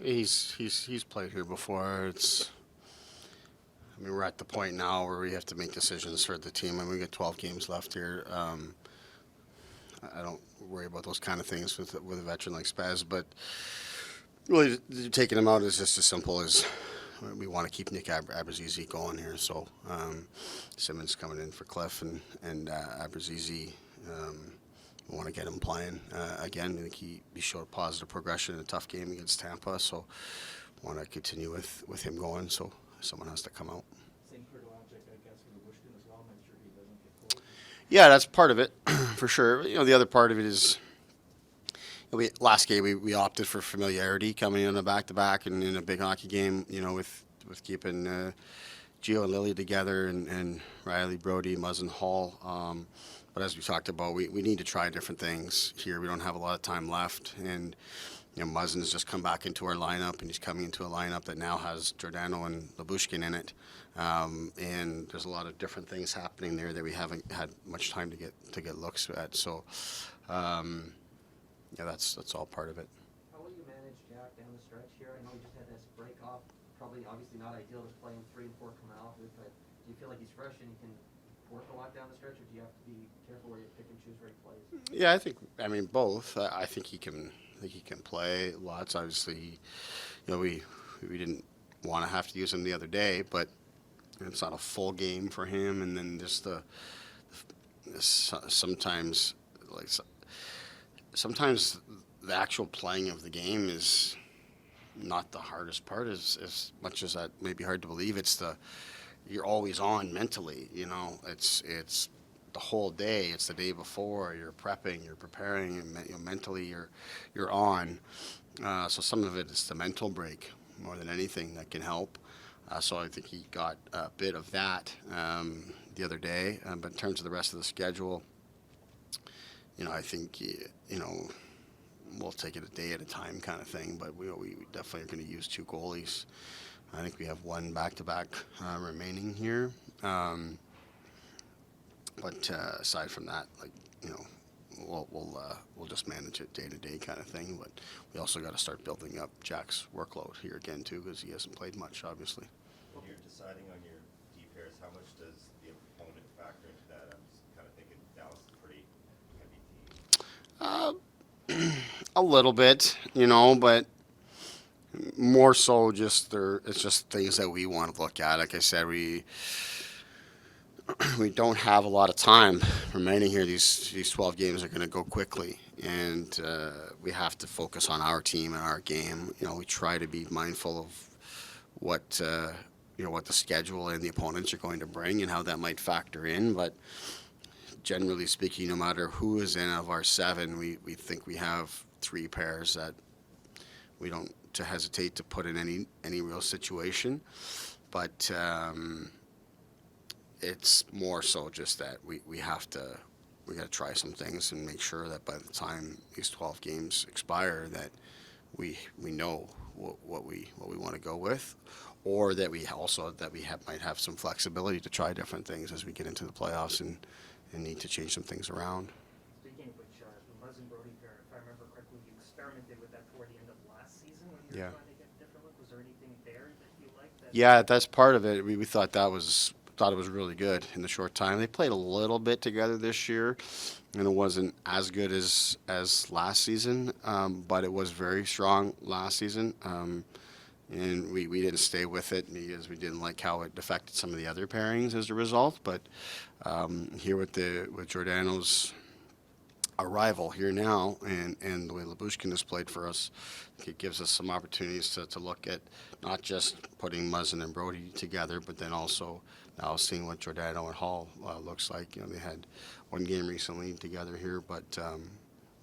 He's played here before. We're at the point now where we have to make decisions for the team, and we get 12 games left here. I don't worry about those kind of things with a veteran like Spaz, but really taking him out is just as simple as we want to keep Nick Abrazizi going here. So Simmons coming in for Cliff and Abrazizi. We want to get him playing again. I think he showed positive progression in a tough game against Tampa, so want to continue with him going. So someone has to come out. Same sort of object, I guess, for the Bushkin as well. Make sure he doesn't get cold. Yeah, that's part of it for sure. The other part of it is last game we opted for familiarity coming in a back to back and in a big hockey game. With keeping Gio and Lilly together and Riley, Brody, Muzzin, Hall. But as we talked about, we need to try different things here. We don't have a lot of time left, and Muzzin has just come back into our lineup, and he's coming into a lineup that now has Giordano and Labushkin in it. And there's a lot of different things happening there that we haven't had much time to get looks at. So, that's all part of it. How will you manage Jack down the stretch here? I know he just had this break off. Probably, obviously not ideal just playing 3 and 4 coming off it, but do you feel like he's fresh and he can work a lot down the stretch, or do you have to be careful where you pick and choose where he plays? Yeah, both. I think he can. I think he can play lots. Obviously, we didn't want to have to use him the other day, but it's not a full game for him. And then just sometimes sometimes the actual playing of the game is not the hardest part. As much as that may be hard to believe, you're always on mentally. It's the whole day. It's the day before. You're prepping. You're preparing, and mentally you're on. So some of it is the mental break more than anything that can help. So I think he got a bit of that the other day. But in terms of the rest of the schedule, I think we'll take it a day at a time kind of thing. But we definitely are going to use 2 goalies. I think we have 1 back-to-back remaining here. But aside from that, we'll just manage it day to day kind of thing. But we also got to start building up Jack's workload here again too, because he hasn't played much, obviously. When you're deciding on your D pairs, how much does the opponent factor into that? I'm just kind of thinking Dallas is a pretty heavy team. A little bit, but more so it's just things that we want to look at. Like I said, we don't have a lot of time remaining here. These 12 games are going to go quickly, and we have to focus on our team and our game. We try to be mindful of what what the schedule and the opponents are going to bring and how that might factor in. But generally speaking, no matter who is in of our 7, we think we have 3 pairs that we don't to hesitate to put in any real situation. But it's more so just that we got to try some things and make sure that by the time these 12 games expire that we know what we want to go with, or that might have some flexibility to try different things as we get into the playoffs and need to change some things around. Speaking of which, the Muzz and Brody pair, if I remember correctly, you experimented with that toward the end of last season when you were trying to get a different look. Was there anything there that you liked? Yeah, that's part of it. We thought it was really good in the short time. They played a little bit together this year, and it wasn't as good as last season, but it was very strong last season. And we didn't stay with it because we didn't like how it affected some of the other pairings as a result. But here with Giordano's arrival here now and the way Labushkin has played for us, it gives us some opportunities to look at not just putting Muzzin and Brody together, but then also now seeing what Giordano and Hall looks like. They had 1 game recently together here, but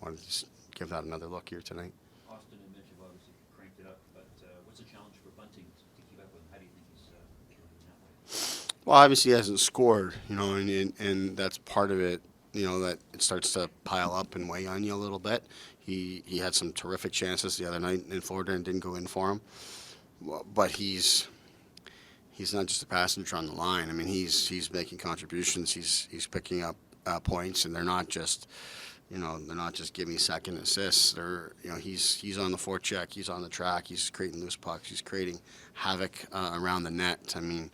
wanted to just give that another look here tonight. Austin and Mitch have obviously cranked it up, but what's the challenge for Bunting to keep up with him? How do you think he's doing that way? Well, obviously he hasn't scored, and that's part of it. That it starts to pile up and weigh on you a little bit. He had some terrific chances the other night in Florida and didn't go in for him. But he's not just a passenger on the line. He's making contributions. He's picking up points, and they're not just You know, they're not just give me second assists. They're, you know, he's on the forecheck, he's on the track, he's creating loose pucks, he's creating havoc around the net. I mean,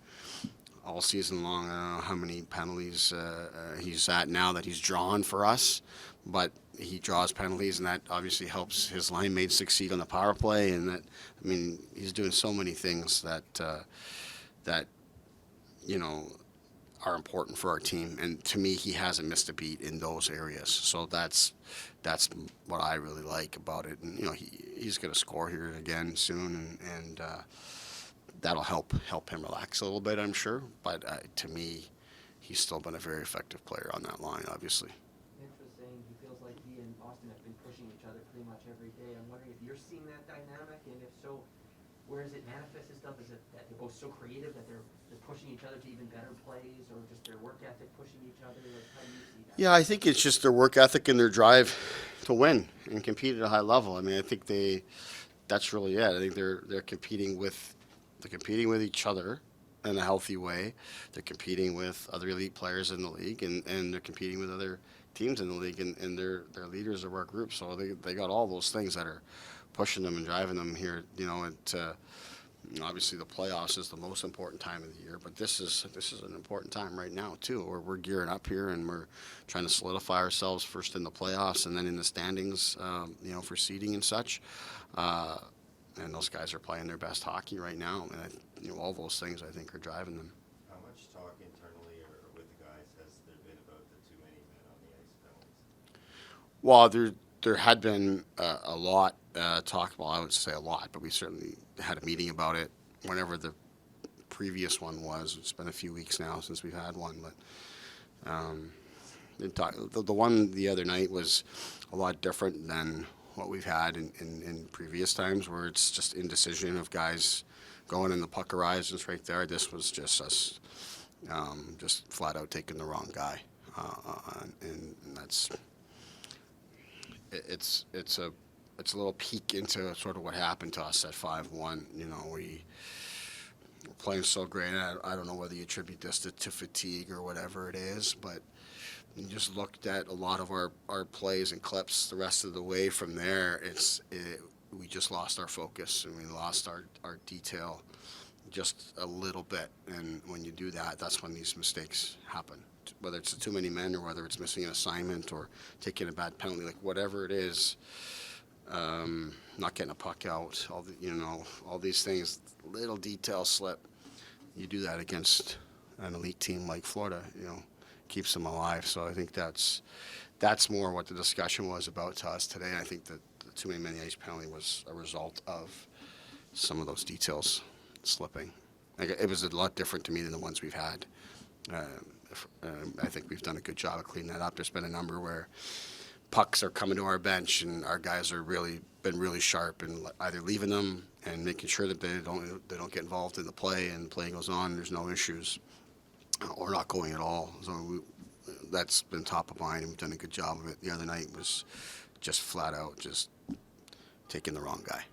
all season long, I don't know how many penalties he's at now that he's drawn for us, but he draws penalties, and that obviously helps his line mates succeed on the power play. And that, I mean, he's doing so many things that you know are important for our team. And to me, he hasn't missed a beat in those areas. So that's what I really like about it. And you know, he's going to score here again soon, and that'll help him relax a little bit, I'm sure. But to me, he's still been a very effective player on that line, obviously. Interesting. He feels like he and Austin have been pushing each other pretty much every day. I'm wondering if you're seeing that dynamic, and if so, where does it manifest itself? Is it that they're both so creative that they're pushing each other to even better plays, or just their work ethic pushing each other? Like, how do you see that? Yeah, I think it's just their work ethic and their drive to win and compete at a high level. I mean, I think that's really it. I think they're competing with each other in a healthy way. They're competing with other elite players in the league, and they're competing with other teams in the league, and they're leaders of our group. So they got all those things that are pushing them and driving them here. You know, obviously the playoffs is the most important time of the year, but this is an important time right now too, where we're gearing up here and we're trying to solidify ourselves first in the playoffs and then in the standings, you know, for seeding and such. And those guys are playing their best hockey right now, and you know, all those things I think are driving them. How much talk internally or with the guys has there been about the too many men on the ice penalties? Well, there had been a lot talk. Well, I would say a lot, but we certainly had a meeting about it. Whenever the previous one was, it's been a few weeks now since we've had one, but the one the other night was a lot different than what we've had in previous times, where it's just indecision of guys going in the puck horizons right there. This was just us just flat out taking the wrong guy, and that's it's a little peek into sort of what happened to us at 5-1. You know, we're playing so great. I don't know whether you attribute this to fatigue or whatever it is, but you just looked at a lot of our plays and clips the rest of the way from there. We just lost our focus and we lost our detail just a little bit. And when you do that, that's when these mistakes happen. Whether it's too many men or whether it's missing an assignment or taking a bad penalty, like whatever it is, not getting a puck out, all these things, little detail slip. You do that against an elite team like Florida, keeps them alive. So I think that's more what the discussion was about to us today. I think that the too many men ice penalty was a result of some of those details slipping. It was a lot different to me than the ones we've had. I think we've done a good job of cleaning that up. There's been a number where pucks are coming to our bench and our guys are been really sharp and either leaving them and making sure that they don't get involved in the play and the play goes on and there's no issues, or not going at all. So that's been top of mind and we've done a good job of it. The other night was just flat out just taking the wrong guy.